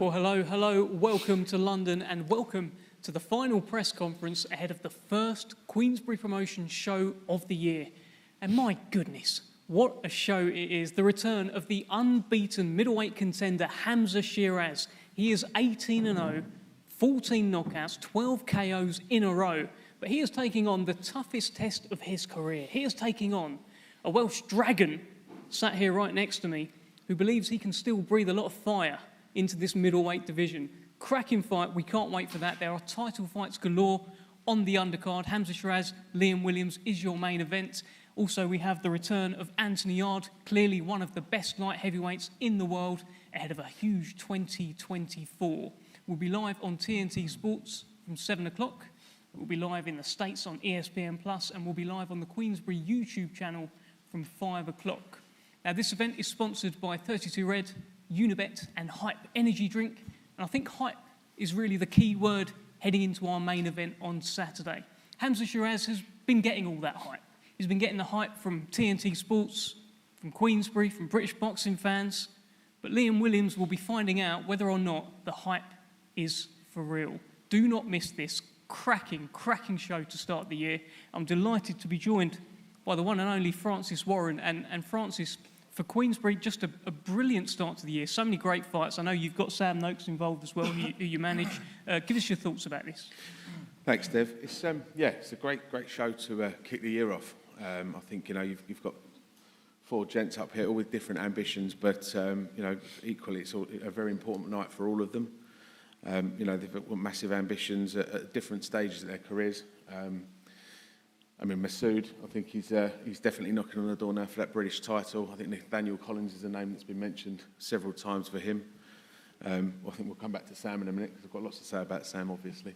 Well, hello, welcome to London and welcome to the final press conference ahead of the first Queensberry promotion show of the year. And my goodness, what a show it is. The return of the unbeaten middleweight contender Hamzah Sheeraz. He is 18-0, 14 knockouts, 12 KOs in a row. But he is taking on the toughest test of his career. He is taking on a Welsh dragon sat here right next to me who believes he can still breathe a lot of fire into this middleweight division. Cracking fight, we can't wait for that. There are title fights galore on the undercard. Hamzah Sheeraz, Liam Williams is your main event. Also, we have the return of Anthony Yarde, clearly one of the best light heavyweights in the world, ahead of a huge 2024. We'll be live on TNT Sports from 7 o'clock. We'll be live in the States on ESPN+, and we'll be live on the Queensberry YouTube channel from 5 o'clock. Now, this event is sponsored by 32 Red, Unibet and Hype energy drink. And I think hype is really the key word heading into our main event on Saturday. Hamzah Sheeraz has been getting all that hype. He's been getting the hype from TNT Sports, from Queensberry, from British boxing fans. But Liam Williams will be finding out whether or not the hype is for real. Do not miss this cracking show to start the year. I'm delighted to be joined by the one and only Francis Warren. And Francis, for Queensberry, just a brilliant start to the year. So many great fights. I know you've got Sam Noakes involved as well, who you manage. Give us your thoughts about this. Thanks, Dev. It's a great show to kick the year off. I think you've got four gents up here, all with different ambitions, but equally it's a very important night for all of them. They've got massive ambitions at different stages of their careers. Masood, I think he's definitely knocking on the door now for that British title. I think Nathaniel Collins is a name that's been mentioned several times for him. I think we'll come back to Sam in a minute because I've got lots to say about Sam, obviously.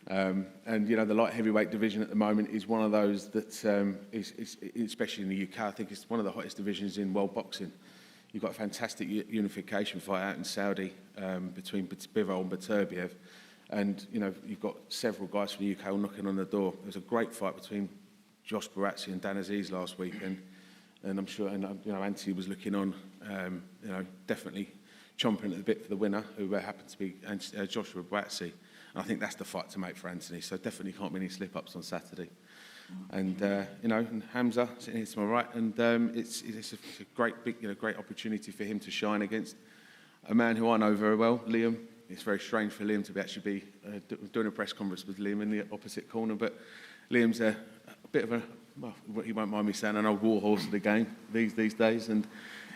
The light heavyweight division at the moment is one of those that is, especially in the UK, I think it's one of the hottest divisions in world boxing. You've got a fantastic unification fight out in Saudi between Bivol and Beterbiev. And, you've got several guys from the UK all knocking on the door. There was a great fight between Josh Baratzi and Dan Aziz last week. And I'm sure, Anthony was looking on, definitely chomping at the bit for the winner, who happened to be Joshua Baratzi. And I think that's the fight to make for Anthony. So definitely can't be any slip-ups on Saturday. And, and Hamzah sitting here to my right. And it's a great opportunity for him to shine against a man who I know very well, Liam. It's very strange for Liam to actually be doing a press conference with Liam in the opposite corner, but Liam's a bit of he won't mind me saying, an old warhorse of the game these days, and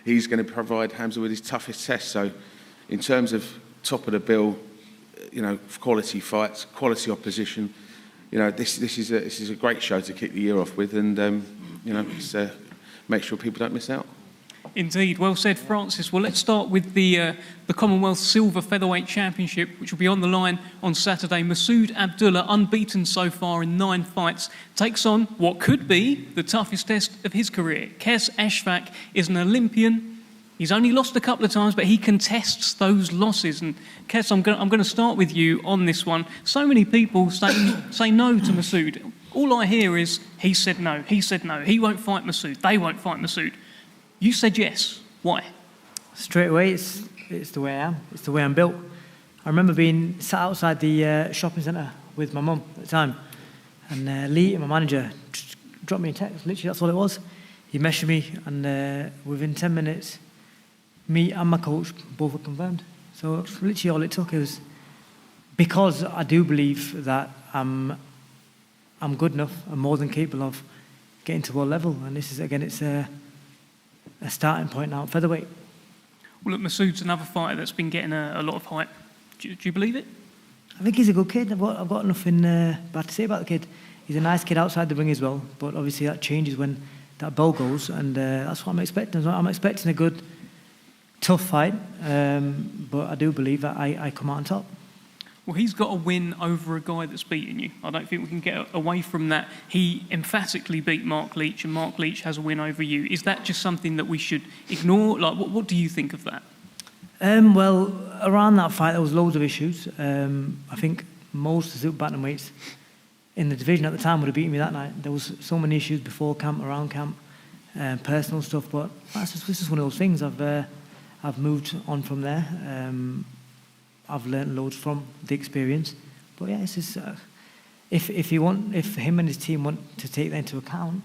he's going to provide Hamzah with his toughest test. So in terms of top of the bill, quality fights, quality opposition, this is a great show to kick the year off with, and make sure people don't miss out. Indeed, well said, Francis. Well, let's start with the Commonwealth Silver Featherweight Championship, which will be on the line on Saturday. Masood Abdullah, unbeaten so far in 9 fights, takes on what could be the toughest test of his career. Kes Ashfaq is an Olympian. He's only lost a couple of times, but he contests those losses. And Kes, I'm going to start with you on this one. So many people say no to Masood. All I hear is he said no, he won't fight Masood, they won't fight Masood. You said yes. Why? Straight away, it's the way I am. It's the way I'm built. I remember being sat outside the shopping centre with my mum at the time, and Lee, my manager, just dropped me a text. Literally, that's all it was. He messaged me, and within 10 minutes, me and my coach both were confirmed. So that's literally all it took. It was because I do believe that I'm good enough. I'm more than capable of getting to world level, and this is, again, it's a starting point now at featherweight. Well, look, Masood's another fighter that's been getting a lot of hype. Do you believe it? I think he's a good kid. I've got nothing bad to say about the kid. He's a nice kid outside the ring as well, but obviously that changes when that bell goes, and that's what I'm expecting. I'm expecting a good, tough fight, but I do believe that I come out on top. Well, he's got a win over a guy that's beaten you. I don't think we can get away from that. He emphatically beat Mark Leach, and Mark Leach has a win over you. Is that just something that we should ignore? Like, what do you think of that? Well, around that fight, there was loads of issues. I think most of the super bantamweights in the division at the time would have beaten me that night. There was so many issues before camp, around camp, personal stuff. But this is one of those things. I've moved on from there. I've learned loads from the experience. But yeah, it's just, if him and his team want to take that into account,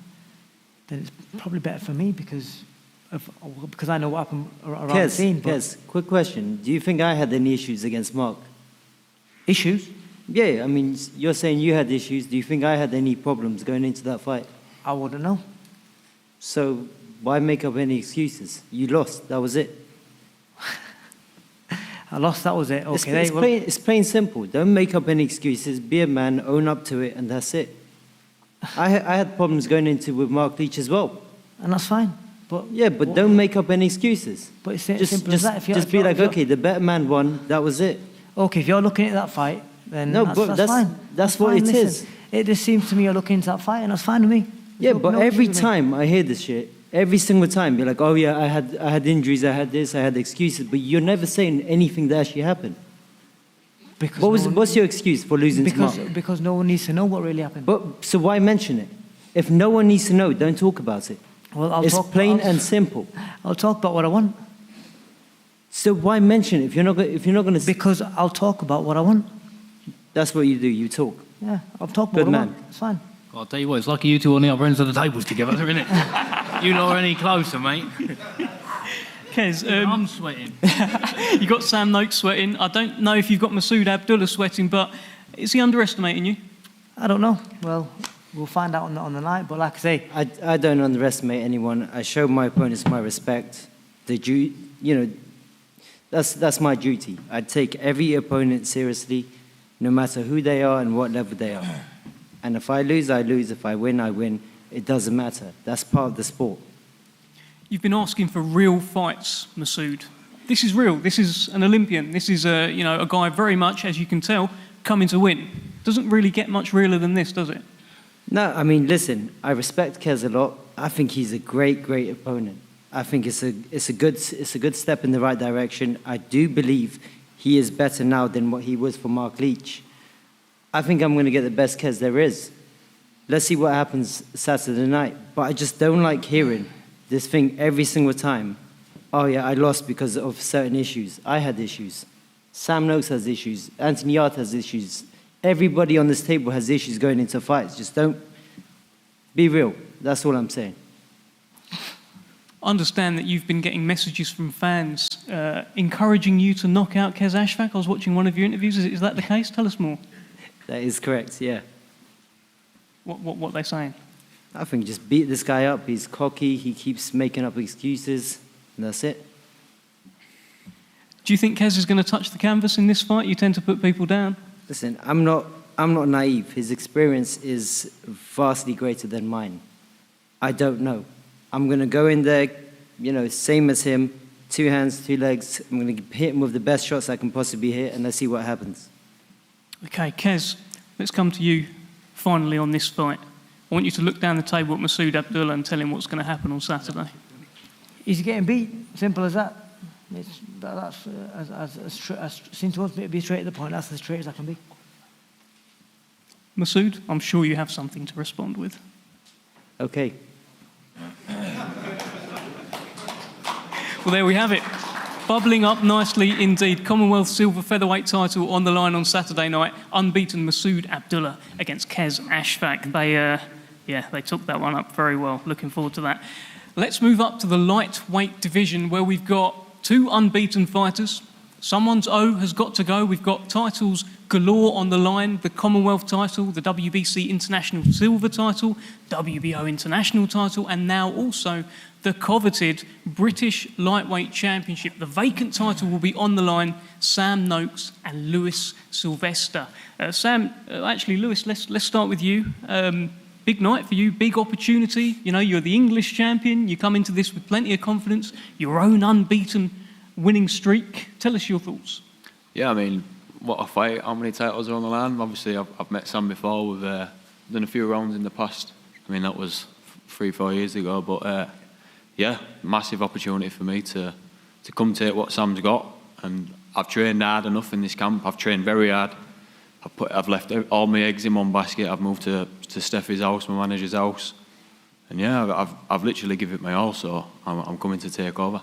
then it's probably better for me because I know what happened around the scene. Kez, quick question. Do you think I had any issues against Mark? Issues? Yeah, I mean, you're saying you had issues. Do you think I had any problems going into that fight? I wouldn't know. So why make up any excuses? You lost. That was it. I lost, that was it. Okay, it's plain simple. Don't make up any excuses. Be a man, own up to it, and that's it. I had problems going into with Mark Leach as well. And that's fine. But yeah, but don't make up any excuses. But it's simple as that. Just be like, okay, the better man won. That was it. Okay, if you're looking at that fight, then no, that's fine. That's what it is. It just seems to me you're looking into that fight, and that's fine with me. Yeah, but every time I hear this shit, every single time, you're like, oh yeah, I had injuries, I had this, I had excuses, but you're never saying anything that actually happened. What's your excuse for losing to Mark? Because no one needs to know what really happened. But so why mention it? If no one needs to know, don't talk about it. Well, it's plain and simple. I'll talk about what I want. So why mention it if you're not going to? Because I'll talk about what I want. That's what you do. You talk. Yeah, I'll talk about what I want. It's fine. I'll tell you what, it's lucky you two on the other ends of the tables together, isn't it? You lot are any closer, mate. Kez, I'm sweating. You got Sam Noakes sweating. I don't know if you've got Masood Abdullah sweating, but is he underestimating you? I don't know. Well, we'll find out on the night. But like I say, I don't underestimate anyone. I show my opponents my respect. That's my duty. I take every opponent seriously, no matter who they are and what level they are. And if I lose, I lose. If I win, I win. It doesn't matter. That's part of the sport. You've been asking for real fights, Masood. This is real. This is an Olympian. This is a guy very much, as you can tell, coming to win. Doesn't really get much realer than this, does it? No, I mean, listen. I respect Kez a lot. I think he's a great opponent. I think it's a good step in the right direction. I do believe he is better now than what he was for Mark Leach. I think I'm going to get the best Kez there is. Let's see what happens Saturday night. But I just don't like hearing this thing every single time. Oh yeah, I lost because of certain issues. I had issues. Sam Noakes has issues. Anthony Yarde has issues. Everybody on this table has issues going into fights. Just don't be real. That's all I'm saying. I understand that you've been getting messages from fans encouraging you to knock out Kez Ashfaq. I was watching one of your interviews. Is that the case? Tell us more. That is correct, yeah. What they're saying? I think just beat this guy up. He's cocky. He keeps making up excuses. And that's it. Do you think Kez is going to touch the canvas in this fight? You tend to put people down. Listen, I'm not naive. His experience is vastly greater than mine. I don't know. I'm going to go in there, same as him, 2 hands, 2 legs. I'm going to hit him with the best shots I can possibly hit, and let's see what happens. Okay, Kez, let's come to you finally on this fight. I want you to look down the table at Masood Abdullah and tell him what's going to happen on Saturday. He's getting beat. Simple as that. That's as since he wants me to be straight to the point, that's as straight as I can be. Masood, I'm sure you have something to respond with. Okay. Well, there we have it. Bubbling up nicely indeed. Commonwealth Silver Featherweight title on the line on Saturday night. Unbeaten Masood Abdullah against Kez Ashfaq. They took that one up very well. Looking forward to that. Let's move up to the lightweight division where we've got 2 unbeaten fighters. Someone's O has got to go. We've got titles galore on the line. The Commonwealth title, the WBC International Silver title, WBO International title, and now also the coveted British Lightweight Championship. The vacant title will be on the line. Sam Noakes and Lewis Sylvester. Lewis, let's start with you. Big night for you, big opportunity. You're the English champion. You come into this with plenty of confidence. Your own unbeaten winning streak. Tell us your thoughts. Yeah, I mean, what a fight. How many titles are on the line? Obviously, I've met Sam before. We've done a few rounds in the past. I mean, that was 3-4 years ago. But massive opportunity for me to come take what Sam's got. And I've trained hard enough in this camp. I've trained very hard. I've left all my eggs in one basket. I've moved to Steffi's house, my manager's house. And I've literally given it my all, so I'm coming to take over.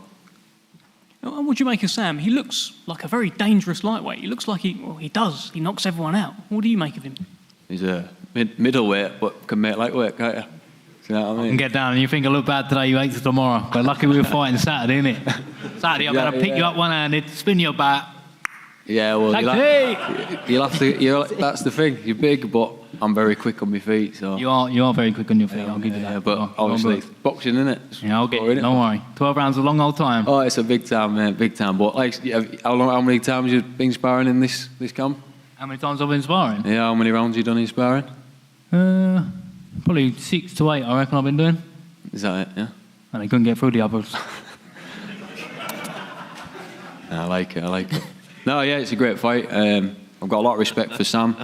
And what do you make of Sam? He looks like a very dangerous lightweight. He looks like he does. He knocks everyone out. What do you make of him? He's a middleweight, but can make lightweight, can't you? You know what I mean? And get down and you think I look bad today, you hate it tomorrow. But lucky we were fighting Saturday, innit? Saturday, I've got to pick you up one-handed, spin your back. Yeah, well, you'll have to. That's the thing. You're big, but I'm very quick on my feet. So You are very quick on your feet. I'll give you that. Yeah, but obviously, it's boxing, isn't it? Yeah, I'll get it. Don't worry. 12 rounds is a long old time. Oh, it's a big time, man, big time. But like, how many times you've been sparring in this camp? How many times I've been sparring? Yeah, how many rounds you done in sparring? Probably 6 to 8, I reckon I've been doing. Is that it? Yeah. And they couldn't get through the others. I like it. No, yeah, it's a great fight. I've got a lot of respect for Sam.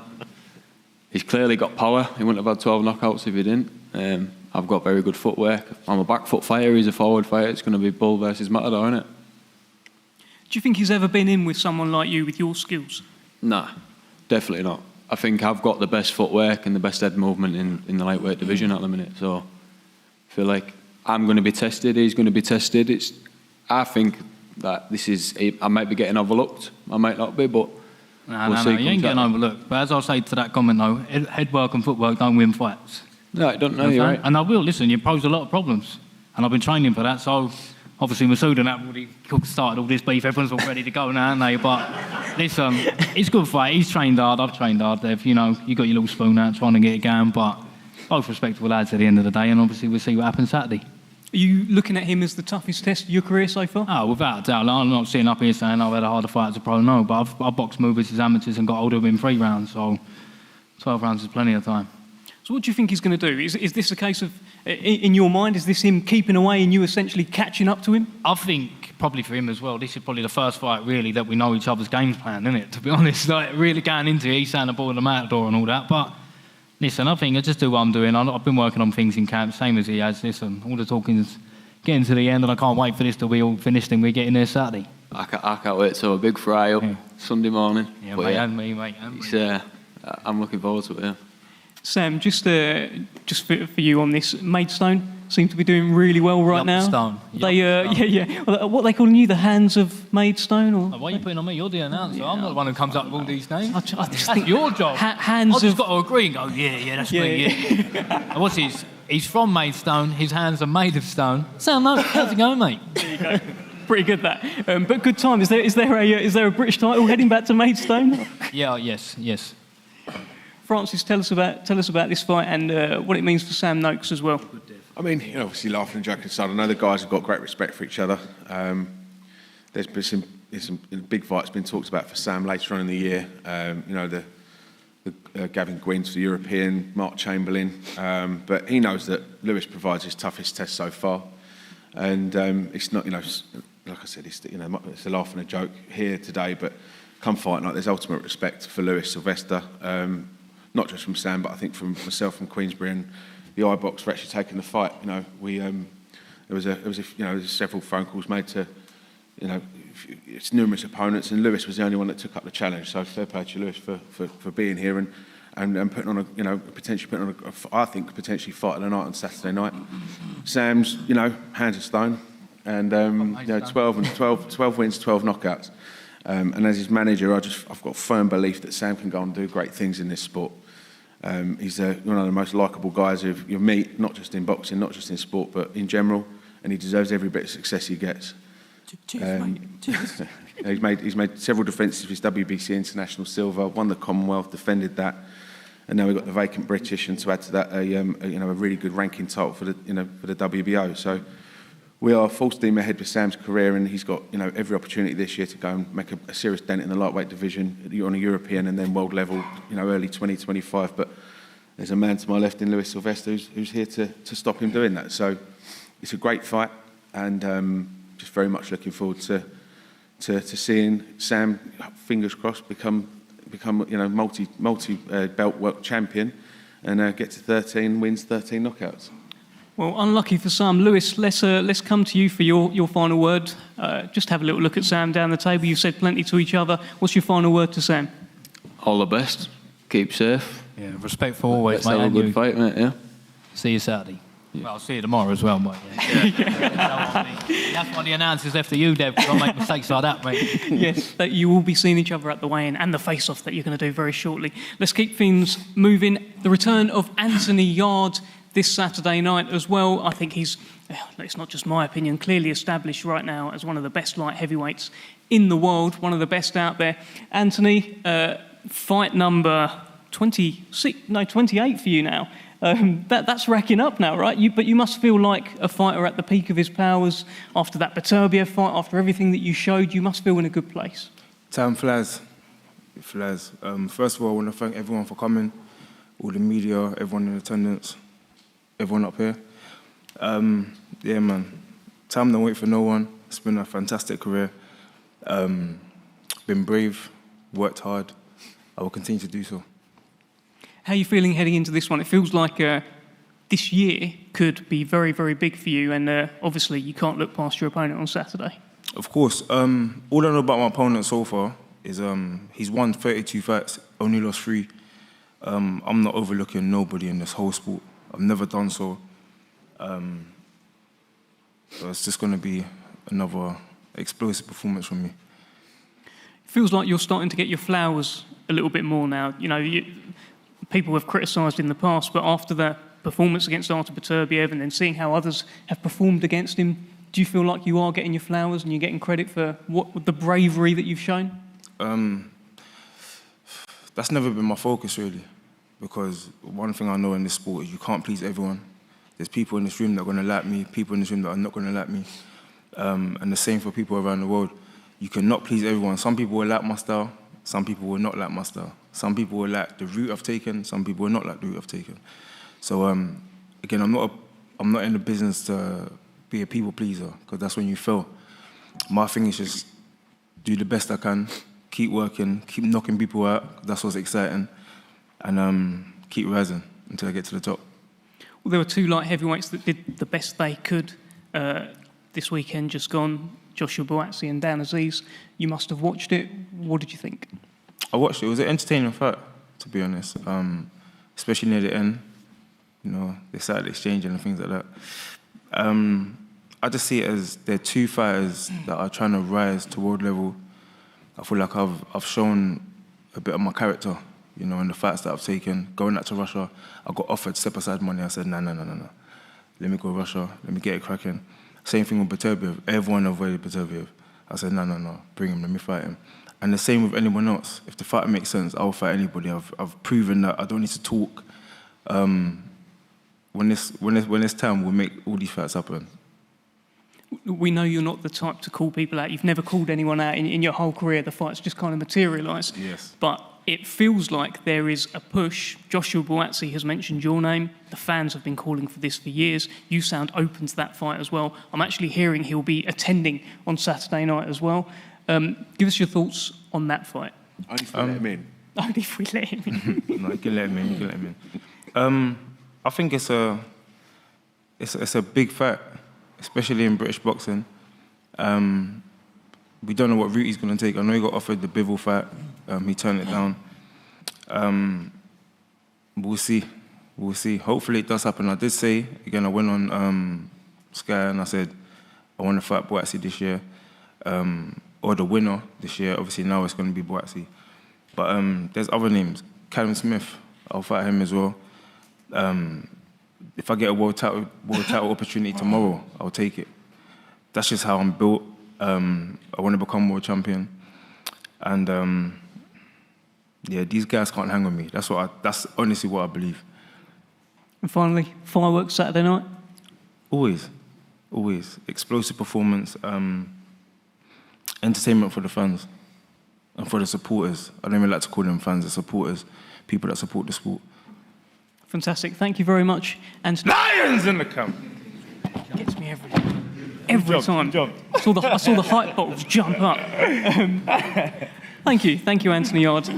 He's clearly got power. He wouldn't have had 12 knockouts if he didn't. I've got very good footwork. I'm a back foot fighter. He's a forward fighter. It's going to be bull versus matador, isn't it? Do you think he's ever been in with someone like you with your skills? Nah, definitely not. I think I've got the best footwork and the best head movement in the lightweight division at the minute. So I feel like I'm going to be tested. He's going to be tested. I think that I might be getting overlooked. I might not be, but No, we'll see. you ain't getting overlooked. But as I say to that comment though, head work and footwork don't win fights. No, I don't know. You're right. And I will, listen, you pose a lot of problems. And I've been training for that, so obviously Masood and that already started all this beef, everyone's all ready to go now, aren't they? But listen, it's a good fight. He's trained hard, I've trained hard. You got your little spoon out trying to get it going, but both respectable lads at the end of the day, and obviously we'll see what happens Saturday. Are you looking at him as the toughest test of your career so far? Oh, without a doubt. I'm not sitting up here saying I've had a harder fight as a pro, no, but I've boxed movers as amateurs and got older in 3 rounds, so 12 rounds is plenty of time. So what do you think he's going to do? Is this a case of, in your mind, is this him keeping away and you essentially catching up to him? I think probably for him as well, this is probably the first fight really that we know each other's game plan, isn't it? To be honest, like really going into it, he's saying the ball in the matador and all that, but listen, I think I just do what I'm doing. I've been working on things in camp, same as he has. Listen, all the talking's getting to the end and I can't wait for this to be all finished and we get in there Saturday. I can't wait to have a big fry up Sunday morning. Yeah, But mate, and me, mate. And me. I'm looking forward to it, yeah. Sam, just for you on this, Maidstone seem to be doing really well right now. Stone. What are they calling you, the hands of Maidstone? Or? Why are you putting on me? You're the announcer. I'm not the one who comes up with all these names. I just That's think your job. hands I've just of... got to agree and go, yeah, that's me, yeah. And what's his? He's from Maidstone. His hands are made of stone. Sam, no, how's it going, mate? There you go. Pretty good that. But good time. Is there a British title heading back to Maidstone? Yeah, yes. Francis, tell us about this fight and what it means for Sam Noakes as well. I mean, obviously laughing and joking aside, I know the guys have got great respect for each other. There's been some big fights been talked about for Sam later on in the year. The Gavin Gwyn's for the European, Mark Chamberlain. But he knows that Lewis provides his toughest test so far. And it's not, like I said, it's a laugh and a joke here today, but come fight night, there's ultimate respect for Lewis, Sylvester, not just from Sam, but I think from myself, from Queensberry and the iBox for actually taking the fight. There was several phone calls made to, it's numerous opponents, and Lewis was the only one that took up the challenge. So fair play to Lewis for being here and putting on potentially fight of the night on Saturday night. Sam's, hands of stone, and 12 wins, 12 knockouts. And as his manager, I've got firm belief that Sam can go and do great things in this sport. He's one of the most likeable guys you meet, not just in boxing, not just in sport, but in general, and he deserves every bit of success he gets. Cheers, mate. Cheers. He's made several defences of his WBC international silver, won the Commonwealth, defended that, and now we've got the vacant British, and to add to that, a really good ranking title for the WBO. So we are full steam ahead with Sam's career, and he's got every opportunity this year to go and make a serious dent in the lightweight division on a European and then world level, early 2025. But there's a man to my left in Lewis Sylvester who's here to stop him doing that. So it's a great fight, and just very much looking forward to seeing Sam, fingers crossed, become multi belt world champion, and get to 13 wins, 13 knockouts. Well, unlucky for Sam. Lewis, let's come to you for your final word. Just have a little look at Sam down the table. You've said plenty to each other. What's your final word to Sam? All the best. Keep safe. Yeah, respect for always, Let's have a good fight, mate, yeah. See you Saturday. Well, I'll see you tomorrow as well, mate. That's why the announcers left to you, Dev, because I make mistakes like that, mate. Yes, that you will be seeing each other at the weigh-in and the face-off that you're going to do very shortly. Let's keep things moving. The return of Anthony Yarde this Saturday night as well. I think he's, it's not just my opinion, clearly established right now as one of the best light heavyweights in the world, one of the best out there. Anthony, fight number 28 for you now. That's racking up now, right? But you must feel like a fighter at the peak of his powers after that Beterbiev fight, after everything that you showed. You must feel in a good place. Time flies. It flies. First of all, I want to thank everyone for coming, all the media, everyone in attendance, everyone up here. Yeah, man. Time don't wait for no one. It's been a fantastic career. Been brave, worked hard. I will continue to do so. How are you feeling heading into this one? It feels like this year could be very, very big for you, and obviously you can't look past your opponent on Saturday. Of course. All I know about my opponent so far is he's won 32 fights, only lost 3. I'm not overlooking nobody in this whole sport. I've never done so. So it's just going to be another explosive performance from me. It feels like you're starting to get your flowers a little bit more now. You know, people have criticised in the past, but after the performance against Artur Beterbiev and then seeing how others have performed against him, do you feel like you are getting your flowers and you're getting credit for the bravery that you've shown? That's never been my focus, really, because one thing I know in this sport is you can't please everyone. There's people in this room that are going to like me, people in this room that are not going to like me, and the same for people around the world. You cannot please everyone. Some people will like my style, some people will not like my style. Some people will like the route I've taken, some people will not like the route I've taken. So again, I'm not in the business to be a people pleaser, because that's when you fail. My thing is just do the best I can, keep working, keep knocking people out. That's what's exciting, and keep rising until I get to the top. Well, there were 2 light heavyweights that did the best they could this weekend just gone, Joshua Buatsi and Dan Aziz. You must have watched it. What did you think? I watched it. It was an entertaining fight, to be honest, especially near the end. You know, they started exchanging and things like that. I just see it as they're 2 fighters that are trying to rise to world level. I feel like I've shown a bit of my character, you know, in the fights that I've taken. Going out to Russia, I got offered step-aside money. I said, no. Let me go Russia. Let me get it cracking. Same thing with Beterbiev. Everyone avoided Beterbiev. I said, no. Bring him. Let me fight him. And the same with anyone else. If the fight makes sense, I'll fight anybody. I've proven that I don't need to talk. When it's time, we'll make all these fights happen. We know you're not the type to call people out. You've never called anyone out in your whole career. The fights just kind of materialise. Yes. But it feels like there is a push. Joshua Buatsi has mentioned your name. The fans have been calling for this for years. You sound open to that fight as well. I'm actually hearing he'll be attending on Saturday night as well. Give us your thoughts on that fight. Only if we let him in. Only if we let him in. No, you can let him in. I think it's a big fight, especially in British boxing. We don't know what route he's going to take. I know he got offered the Bivol fight. He turned it down. We'll see. Hopefully it does happen. I did say, again, I went on Sky and I said, I want to fight Buatsi this year. Or the winner this year. Obviously now it's going to be Buatsi. But there's other names. Callum Smith, I'll fight him as well. If I get a world title opportunity tomorrow, I'll take it. That's just how I'm built. I want to become world champion. And yeah, these guys can't hang on me. That's honestly what I believe. And finally, fireworks Saturday night? Always. Explosive performance. Entertainment for the fans and for the supporters. I don't even like to call them fans, they're supporters, people that support the sport. Fantastic. Thank you very much. Anthony. Lions in the camp! Gets me every time. I saw the hype bottles jump up. Thank you, Anthony Yarde.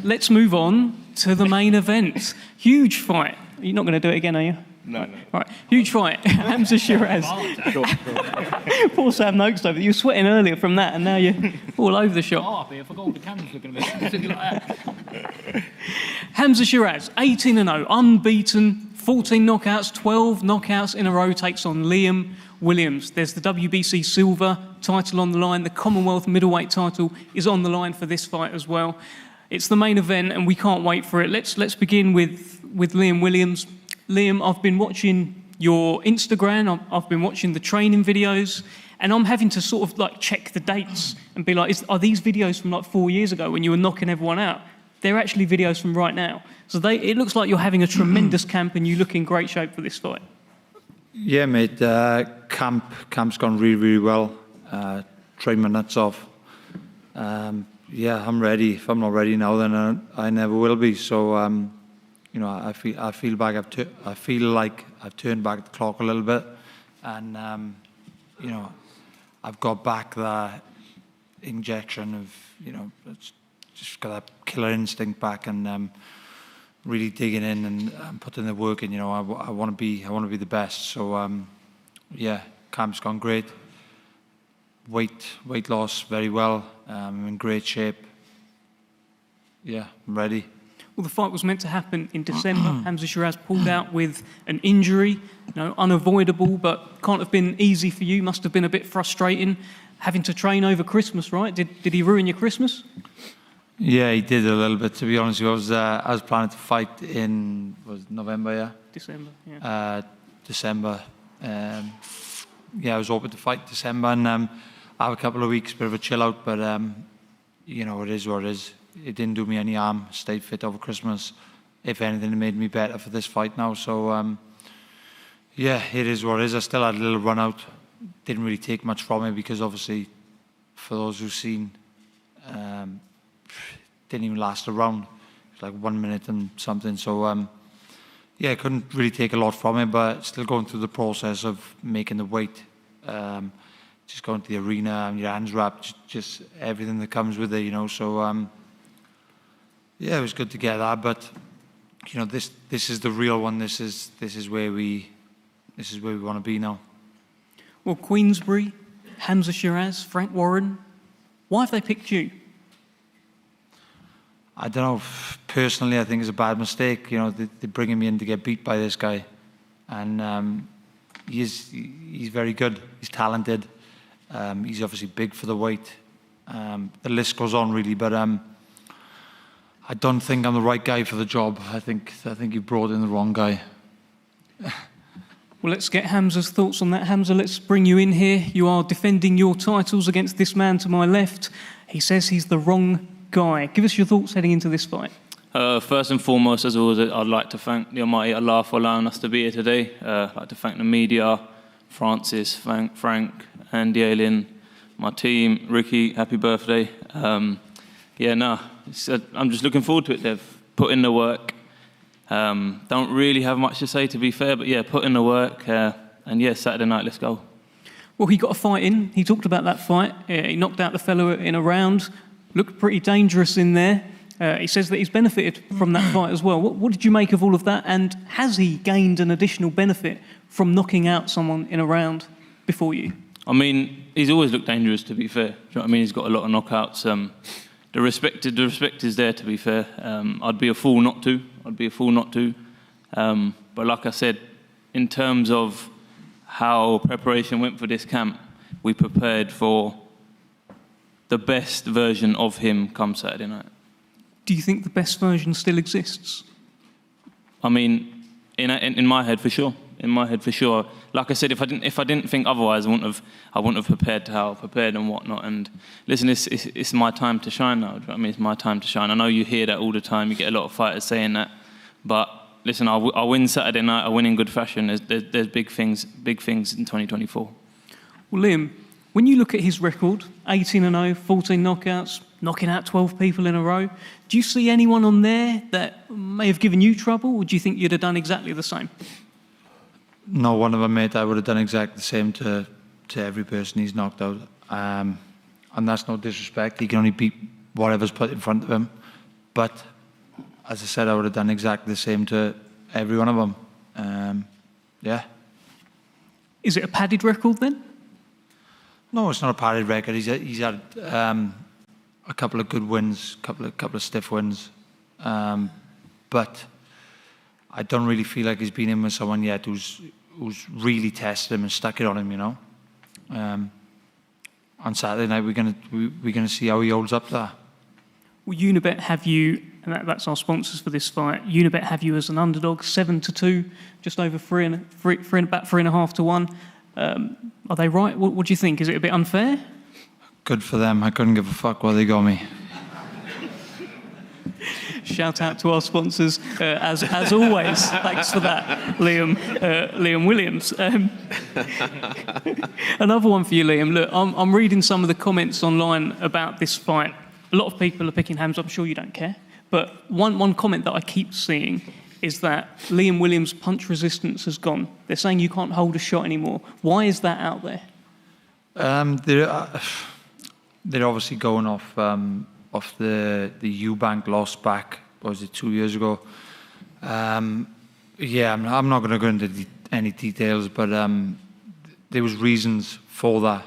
Let's move on to the main event. Huge fight. You're not going to do it again, are you? No. Right, huge fight. Hamzah Sheeraz. Poor Sam Noakes over there. You were sweating earlier from that, and now you're all over the shop. I forgot all the cameras looking at me. Hamzah Sheeraz, 18-0, unbeaten, 14 knockouts, 12 knockouts in a row, takes on Liam Williams. There's the WBC Silver title on the line. The Commonwealth middleweight title is on the line for this fight as well. It's the main event, and we can't wait for it. Let's begin with Liam Williams. Liam, I've been watching your Instagram. I've been watching the training videos, and I'm having to sort of like check the dates and be like, are these videos from like 4 years ago when you were knocking everyone out? They're actually videos from right now. So it looks like you're having a tremendous camp and you look in great shape for this fight. Yeah, mate. Camp's gone really, really well. Trained my nuts off. Yeah, I'm ready. If I'm not ready now, then I never will be. So, I feel like I've turned back the clock a little bit, and I've got back that injection of it's just got that killer instinct back, and really digging in and putting the work in. I want to be the best. So yeah, camp's gone great. Weight loss very well. I'm in great shape. Yeah, I'm ready. Well, the fight was meant to happen in December. Hamzah Sheeraz pulled out with an injury, unavoidable, but can't have been easy for you. Must have been a bit frustrating having to train over Christmas, right? Did he ruin your Christmas? Yeah, he did a little bit. To be honest, I was planning to fight in November, yeah. December, yeah. December. Yeah, I was hoping to fight December and have a couple of weeks, bit of a chill out. But it is what it is. It didn't do me any harm. Stayed fit over Christmas. If anything, it made me better for this fight now. So yeah, it is what it is. I still had a little run out. Didn't really take much from it because obviously, for those who've seen, didn't even last a round. It was like 1 minute and something. So yeah, couldn't really take a lot from it, but still going through the process of making the weight. Just going to the arena and your hands wrapped, just everything that comes with it, So yeah, it was good to get that, but this is the real one. This is where we want to be now. Well, Queensberry, Hamzah Sheeraz, Frank Warren, why have they picked you? I don't know. Personally, I think it's a bad mistake. They're bringing me in to get beat by this guy, and he's very good. He's talented. He's obviously big for the weight. The list goes on really, but I don't think I'm the right guy for the job. I think you brought in the wrong guy. Well, let's get Hamzah's thoughts on that. Hamzah, let's bring you in here. You are defending your titles against this man to my left. He says he's the wrong guy. Give us your thoughts heading into this fight. First and foremost, as always, I'd like to thank the Almighty Allah for allowing us to be here today. I'd like to thank the media, Francis, Frank, Andy, Aileen, my team, Ricky, happy birthday. I'm just looking forward to it. They've put in the work. Don't really have much to say, to be fair, but yeah, put in the work. And yeah, Saturday night, let's go. Well, he got a fight in. He talked about that fight. He knocked out the fellow in a round. Looked pretty dangerous in there. He says that he's benefited from that fight as well. What did you make of all of that? And has he gained an additional benefit from knocking out someone in a round before you? I mean, he's always looked dangerous, to be fair. Do you know what I mean? He's got a lot of knockouts. The respect is there, to be fair. I'd be a fool not to. But like I said, in terms of how preparation went for this camp, we prepared for the best version of him come Saturday night. Do you think the best version still exists? I mean, in my head, for sure. In my head, for sure. Like I said, if I didn't think otherwise, I wouldn't have prepared how I prepared and whatnot. And listen, it's my time to shine now. Do you know what I mean? It's my time to shine. I know you hear that all the time. You get a lot of fighters saying that, but listen, I'll win Saturday night. I win in good fashion. There's big things in 2024. Well, Liam, when you look at his record, 18-0, 14 knockouts, knocking out 12 people in a row, do you see anyone on there that may have given you trouble, or do you think you'd have done exactly the same? No, one of them, mate. I would have done exactly the same to every person he's knocked out. And that's no disrespect. He can only beat whatever's put in front of him. But as I said, I would have done exactly the same to every one of them. Yeah. Is it a padded record then? No, it's not a padded record. He's had a couple of good wins, couple of stiff wins, but I don't really feel like he's been in with someone yet who's really tested him and stuck it on him, you know. On Saturday night, we're gonna see how he holds up there. Well, Unibet have you, and that's our sponsors for this fight. Unibet have you as an underdog, 7-2, just over about 3.5 to 1. Are they right? What do you think? Is it a bit unfair? Good for them. I couldn't give a fuck why they got me. Shout out to our sponsors, as always. Thanks for that, Liam Williams. Another one for you, Liam. Look, I'm reading some of the comments online about this fight. A lot of people are picking Hamzah. I'm sure you don't care. But one comment that I keep seeing is that Liam Williams' punch resistance has gone. They're saying you can't hold a shot anymore. Why is that out there? They're obviously going off the Eubank loss back, what was it, 2 years ago? I'm not going to go into any details, but there was reasons for that,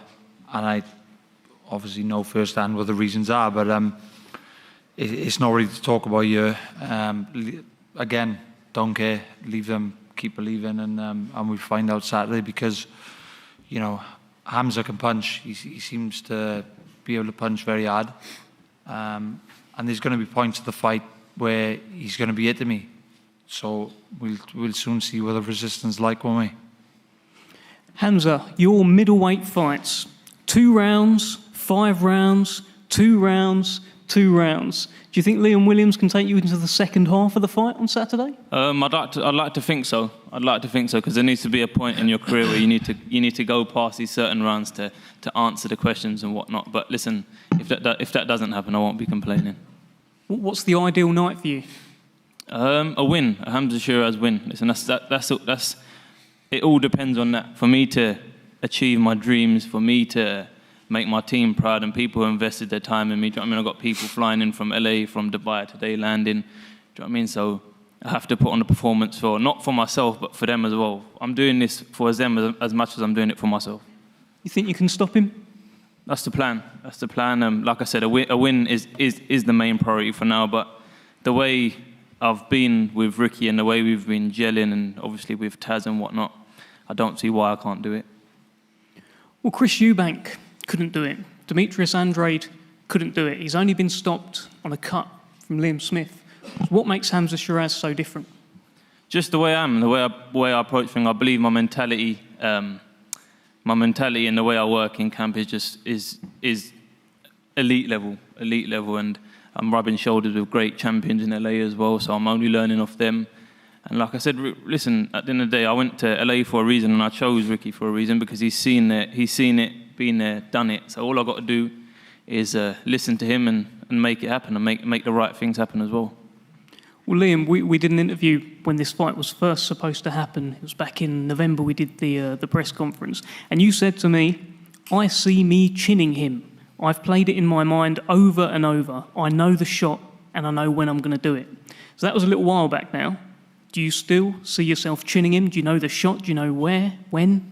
and I obviously know firsthand what the reasons are, but it's not really to talk about here. Again, don't care, leave them, keep believing, and we'll find out Saturday, because, you know, Hamzah can punch. He seems to be able to punch very hard. And there's going to be points of the fight where he's going to be hitting me. So we'll soon see what the resistance is like, won't we? Hamzah, your middleweight fights, 2 rounds, 5 rounds, 2 rounds, 2 rounds. Do you think Liam Williams can take you into the second half of the fight on Saturday? I'd like to think so. I'd like to think so, because there needs to be a point in your career where you need to go past these certain rounds to answer the questions and whatnot. But listen, if that doesn't happen, I won't be complaining. What's the ideal night for you? A win, a Hamzah Sheeraz win. Listen, that's it. All depends on that. For me to achieve my dreams, for me to make my team proud, and people who invested their time in me. Do you know what I mean? I've got people flying in from LA, from Dubai today, landing. Do you know what I mean? So I have to put on a performance not for myself, but for them as well. I'm doing this for them as much as I'm doing it for myself. You think you can stop him? That's the plan. That's the plan. Like I said, a win is the main priority for now. But the way I've been with Ricky and the way we've been gelling, and obviously with Taz and whatnot, I don't see why I can't do it. Well, Chris Eubank couldn't do it. Demetrius Andrade couldn't do it. He's only been stopped on a cut from Liam Smith. What makes Hamzah Sheeraz so different? Just the way I am, the way I approach things. I believe my mentality and the way I work in camp is elite level, and I'm rubbing shoulders with great champions in LA as well, so I'm only learning off them. And like I said, listen, at the end of the day, I went to LA for a reason, and I chose Ricky for a reason, because he's seen it, been there, done it. So all I've got to do is listen to him and make it happen, and make the right things happen as well. Well, Liam, we did an interview when this fight was first supposed to happen. It was back in November. We did the press conference. And you said to me, I see me chinning him. I've played it in my mind over and over. I know the shot, and I know when I'm going to do it. So that was a little while back now. Do you still see yourself chinning him? Do you know the shot? Do you know where, when?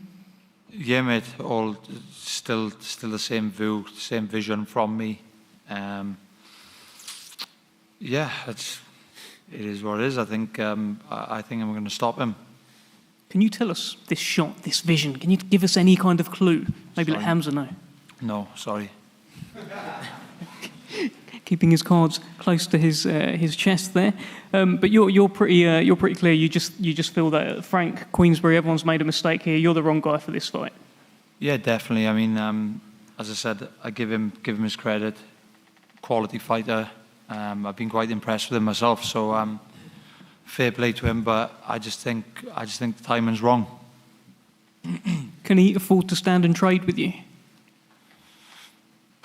Yeah, mate. All still the same view, same vision from me. It is what it is. I think I'm going to stop him. Can you tell us this shot, this vision? Can you give us any kind of clue? Maybe let Hamzah know. No, sorry. Keeping his cards close to his chest there, but you're pretty clear. You just feel that Frank Queensberry, everyone's made a mistake here. You're the wrong guy for this fight. Yeah, definitely. I mean, as I said, I give him his credit. Quality fighter. I've been quite impressed with him myself. So fair play to him. But I just think the timing's wrong. Can he afford to stand and trade with you?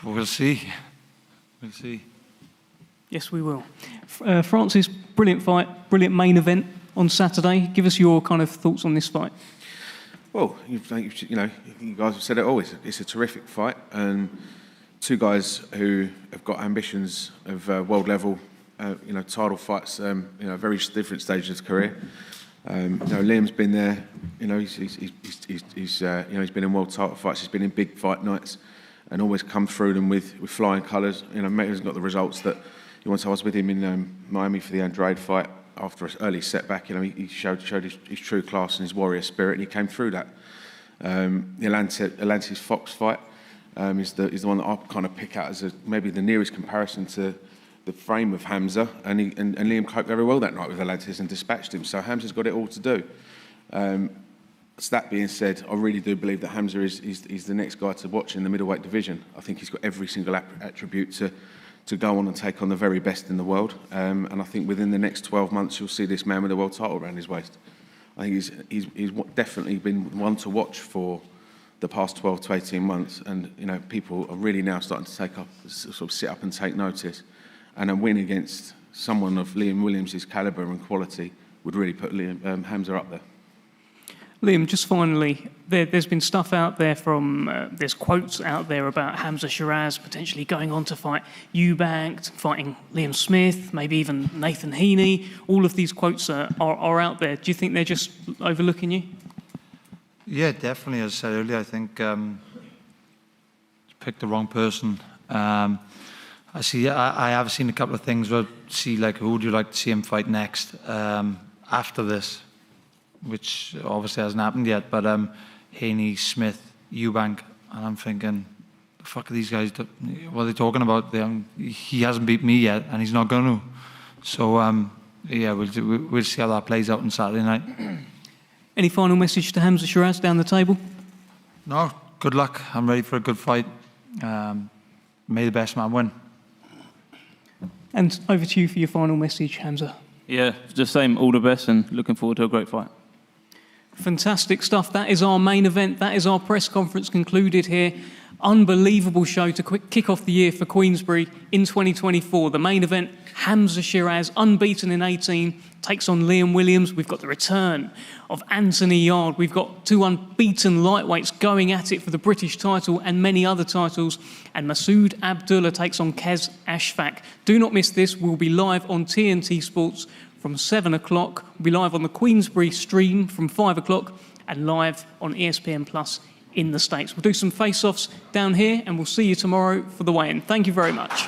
We'll see. We'll see. Yes, we will. Francis, brilliant fight, brilliant main event on Saturday. Give us your kind of thoughts on this fight. Well, you guys have said it always. It's a terrific fight, and two guys who have got ambitions of world level, title fights. Very different stages of career. Liam's been there. He's been in world title fights. He's been in big fight nights, and always come through them with flying colours. Mate has got the results that he wants. I was with him in Miami for the Andrade fight. after an early setback, he showed his true class and his warrior spirit, and he came through that. The Atlantis Fox fight is the one that I kind of pick out as maybe the nearest comparison to the frame of Hamzah, and Liam coped very well that night with Atlantis and dispatched him. So Hamzah's got it all to do. So that being said, I really do believe that Hamzah is the next guy to watch in the middleweight division. I think he's got every single attribute to go on and take on the very best in the world. And I think within the next 12 months, you'll see this man with a world title around his waist. I think he's definitely been one to watch for the past 12 to 18 months. And, people are really now starting to sort of sit up and take notice. And a win against someone of Liam Williams' calibre and quality would really put Hamzah up there. Liam, just finally, there's been stuff out there there's quotes out there about Hamzah Sheeraz potentially going on to fight Eubank, fighting Liam Smith, maybe even Nathan Heaney. All of these quotes are out there. Do you think they're just overlooking you? Yeah, definitely. As I said earlier, I think picked the wrong person. I have seen a couple of things where who would you like to see him fight next after this, which obviously hasn't happened yet, but Heaney, Smith, Eubank, and I'm thinking, the fuck are these guys, what are they talking about? He hasn't beat me yet, and he's not going to. So, we'll see how that plays out on Saturday night. Any final message to Hamzah Sheeraz down the table? No, good luck. I'm ready for a good fight. May the best man win. And over to you for your final message, Hamzah. Yeah, just same, all the best, and looking forward to a great fight. Fantastic stuff. That is our main event. That is our press conference concluded here. Unbelievable show to kick off the year for Queensberry in 2024. The main event, Hamzah Sheeraz, unbeaten in 18, takes on Liam Williams. We've got the return of Anthony Yarde. We've got two unbeaten lightweights going at it for the British title and many other titles. And Masood Abdullah takes on Kez Ashfaq. Do not miss this. We'll be live on TNT Sports from 7 o'clock. We'll be live on the Queensberry stream from 5 o'clock and live on ESPN Plus in the States. We'll do some face-offs down here and we'll see you tomorrow for the weigh-in. Thank you very much.